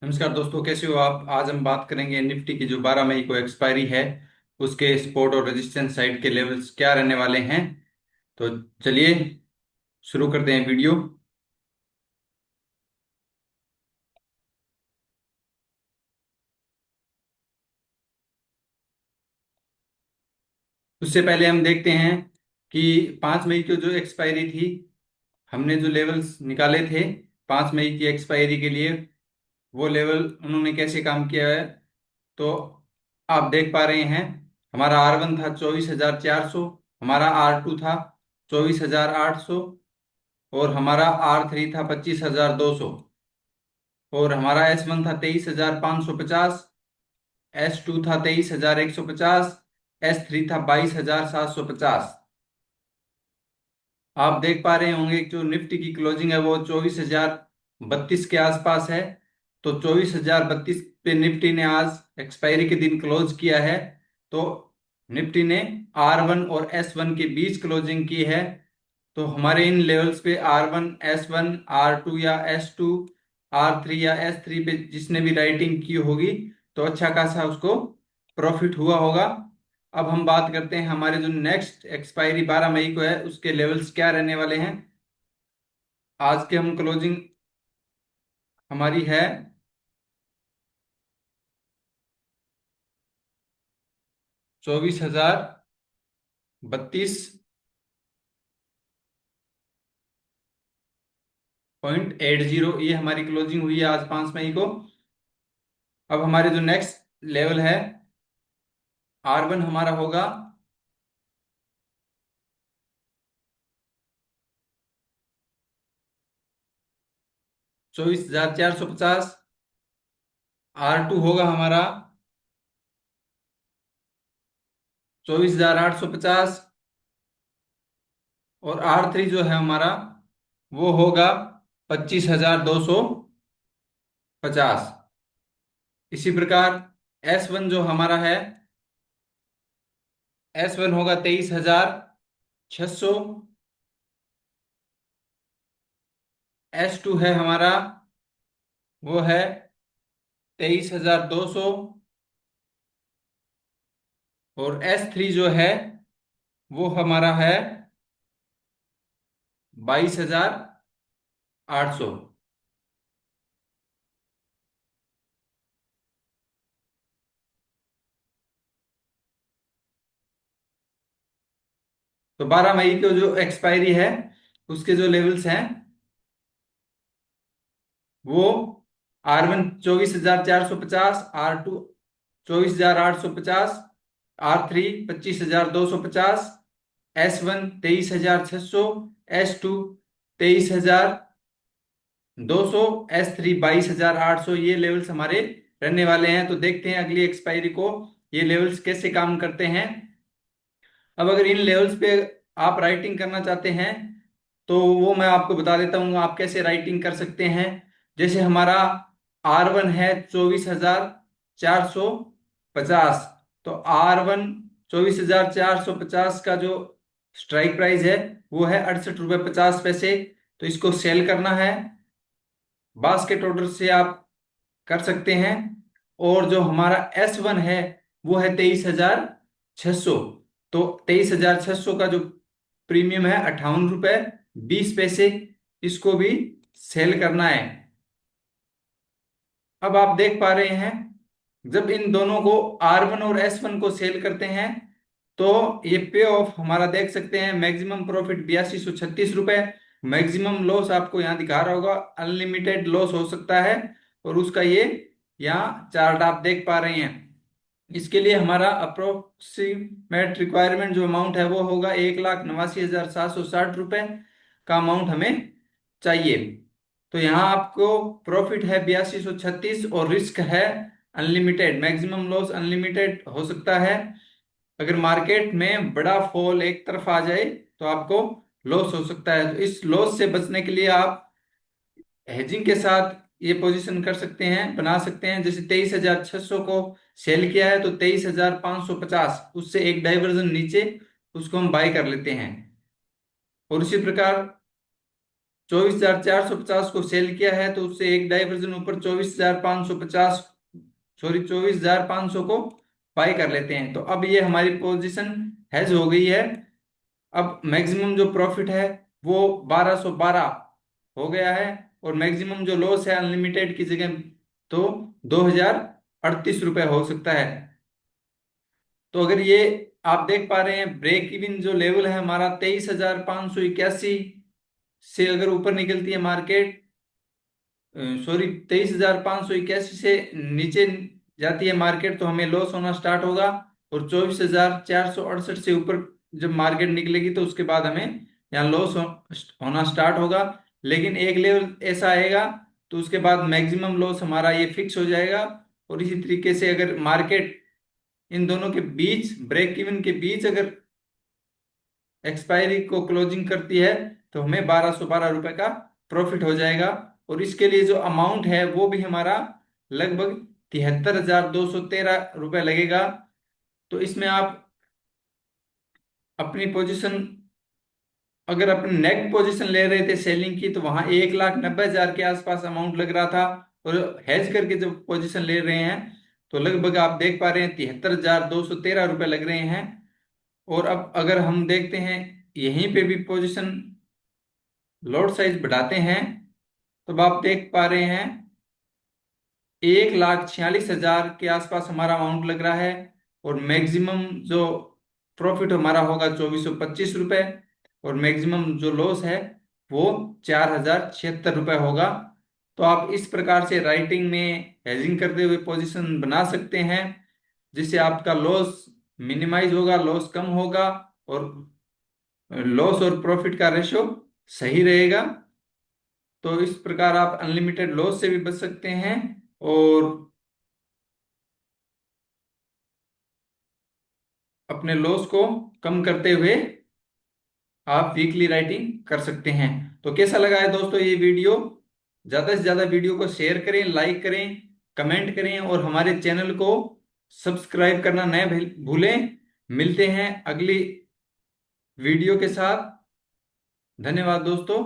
नमस्कार दोस्तों, कैसे हो आप। आज हम बात करेंगे निफ्टी की जो 12 मई को एक्सपायरी है उसके सपोर्ट और रेजिस्टेंस साइड के लेवल्स क्या रहने वाले हैं। तो चलिए शुरू करते हैं वीडियो। उससे पहले हम देखते हैं कि 5 मई को जो एक्सपायरी थी, हमने जो लेवल्स निकाले थे 5 मई की एक्सपायरी के लिए, वो लेवल उन्होंने कैसे काम किया है। तो आप देख पा रहे हैं, हमारा R1 था 24,400, हमारा R2 था 24,800 और हमारा R3 था 25,200 और हमारा S1 था 23,550, S2 था 23,150, S3 था 22,750। आप देख पा रहे होंगे कि जो निफ्टी की क्लोजिंग है वो 24,032 के आसपास है। तो 24,032 पे निफ्टी ने आज एक्सपायरी के दिन क्लोज किया है। तो निफ्टी ने R1 और S1 के बीच क्लोजिंग की है। तो हमारे इन लेवल्स पे R1 S1 R2 या S2 R3 या S3 पे जिसने भी राइटिंग की होगी तो अच्छा खासा उसको प्रॉफिट हुआ होगा। अब हम बात करते हैं हमारे जो नेक्स्ट एक्सपायरी 12 मई को है उसके लेवल्स क्या रहने वाले हैं। आज के हम क्लोजिंग हमारी है 24,032.80, ये हमारी क्लोजिंग हुई है आज 5 मई को। अब हमारे जो नेक्स्ट लेवल है R1 हमारा होगा 24,450, R2 होगा हमारा 24,850 और R3 जो है हमारा वो होगा 25,250। इसी प्रकार S1 जो हमारा है, S1 होगा 23,600, S2 है हमारा वो है 23,200 और S3 जो है वो हमारा है 22,800। तो 12 मई को जो एक्सपायरी है उसके जो लेवल्स हैं वो R1 24,450, R2 24,850, R3 25,250, S1 23,600, S2 23,200, S3 22,800, ये लेवल्स हमारे रहने वाले हैं। तो देखते हैं अगली एक्सपायरी को ये लेवल्स कैसे काम करते हैं। अब अगर इन लेवल्स पे आप राइटिंग करना चाहते हैं तो वो मैं आपको बता देता हूँ आप कैसे राइटिंग कर सकते हैं। जैसे हमारा R1 है 24,450, तो R1 24,450 का जो स्ट्राइक प्राइस है वो है 68 रुपये 50 पैसे। तो इसको सेल करना है, बास्केट ऑर्डर से आप कर सकते हैं। और जो हमारा S1 है वो है 23,600, तो 23,600 का जो प्रीमियम है 58 रुपये 20 पैसे, इसको भी सेल करना है। अब आप देख पा रहे हैं, जब इन दोनों को R1 और S1 को सेल करते हैं तो ये पे ऑफ हमारा देख सकते हैं। मैक्सिमम प्रॉफिट 8236 रुपए, मैक्सिमम लॉस आपको यहाँ दिखा रहा होगा, अनलिमिटेड लॉस हो सकता है। और उसका ये यहाँ चार्ट आप देख पा रहे हैं। इसके लिए हमारा अप्रोक्सीमेट रिक्वायरमेंट जो अमाउंट है वो होगा 1,89,760 रुपये का अमाउंट हमें चाहिए। तो यहाँ आपको प्रॉफिट है 8236 और रिस्क है अनलिमिटेड, मैक्सिमम लॉस अनलिमिटेड हो सकता है। अगर मार्केट में बड़ा फॉल एक तरफ आ जाए तो आपको लॉस हो सकता है। तो इस लॉस से बचने के लिए आप हेजिंग के साथ ये पोजीशन कर सकते हैं, बना सकते हैं। जैसे 23,600 को सेल किया है तो 23,550, उससे एक डाइवर्जन नीचे उसको हम बाय कर लेते हैं। और उसी प्रकार 24,450 को सेल किया है, तो उससे एक डाइवर्जन ऊपर 24,550, सॉरी 24,500 को बाय कर लेते हैं। तो अब ये हमारी पोजीशन हेज हो गई है। अब मैक्सिमम जो प्रॉफिट है वो 1212 हो गया है, और मैक्सिमम जो लॉस है अनलिमिटेड की जगह तो 2038 रुपये हो सकता है। तो अगर ये आप देख पा रहे हैं, ब्रेक इवन जो लेवल है हमारा 23,581 से अगर ऊपर निकलती है मार्केट, सॉरी 23,581 से नीचे जाती है मार्केट, तो हमें लॉस होना स्टार्ट होगा। और 24,468 से ऊपर जब मार्केट निकलेगी तो उसके बाद हमें यहाँ होना स्टार्ट होगा। लेकिन एक लेवल ऐसा आएगा तो उसके बाद मैक्सिमम लॉस हमारा ये फिक्स हो जाएगा। और इसी तरीके से अगर मार्केट इन दोनों के बीच, ब्रेक इवन के बीच अगर एक्सपायरी को क्लोजिंग करती है, तो हमें 1212 रुपए का प्रॉफिट हो जाएगा। और इसके लिए जो अमाउंट है वो भी हमारा लगभग 73,213 रुपये लगेगा। तो इसमें आप अपनी पोजीशन, अगर अपनी नेट पोजीशन ले रहे थे सेलिंग की, तो वहां 1,90,000 के आसपास अमाउंट लग रहा था। और हेज करके जब पोजीशन ले रहे हैं तो लगभग आप देख पा रहे हैं 73,213 रुपये लग रहे हैं। और अब अगर हम देखते हैं यहीं पे भी पोजीशन लॉट साइज बढ़ाते हैं, तब आप देख पा रहे हैं 1,46,000 के आसपास हमारा अमाउंट लग रहा है। और मैक्सिमम जो प्रॉफिट हमारा होगा 2,425 रुपये, और मैक्सिमम जो लॉस है वो 4,076 रुपये होगा। तो आप इस प्रकार से राइटिंग में हेजिंग करते हुए पोजीशन बना सकते हैं, जिससे आपका लॉस मिनिमाइज होगा, लॉस कम होगा, और लॉस और प्रॉफिट का रेशो सही रहेगा। तो इस प्रकार आप अनलिमिटेड लॉस से भी बच सकते हैं, और अपने लॉस को कम करते हुए आप वीकली राइटिंग कर सकते हैं। तो कैसा लगा है दोस्तों ये वीडियो? ज्यादा से ज्यादा वीडियो को शेयर करें, लाइक करें, कमेंट करें, और हमारे चैनल को सब्सक्राइब करना न भूलें। मिलते हैं अगली वीडियो के साथ। धन्यवाद दोस्तों।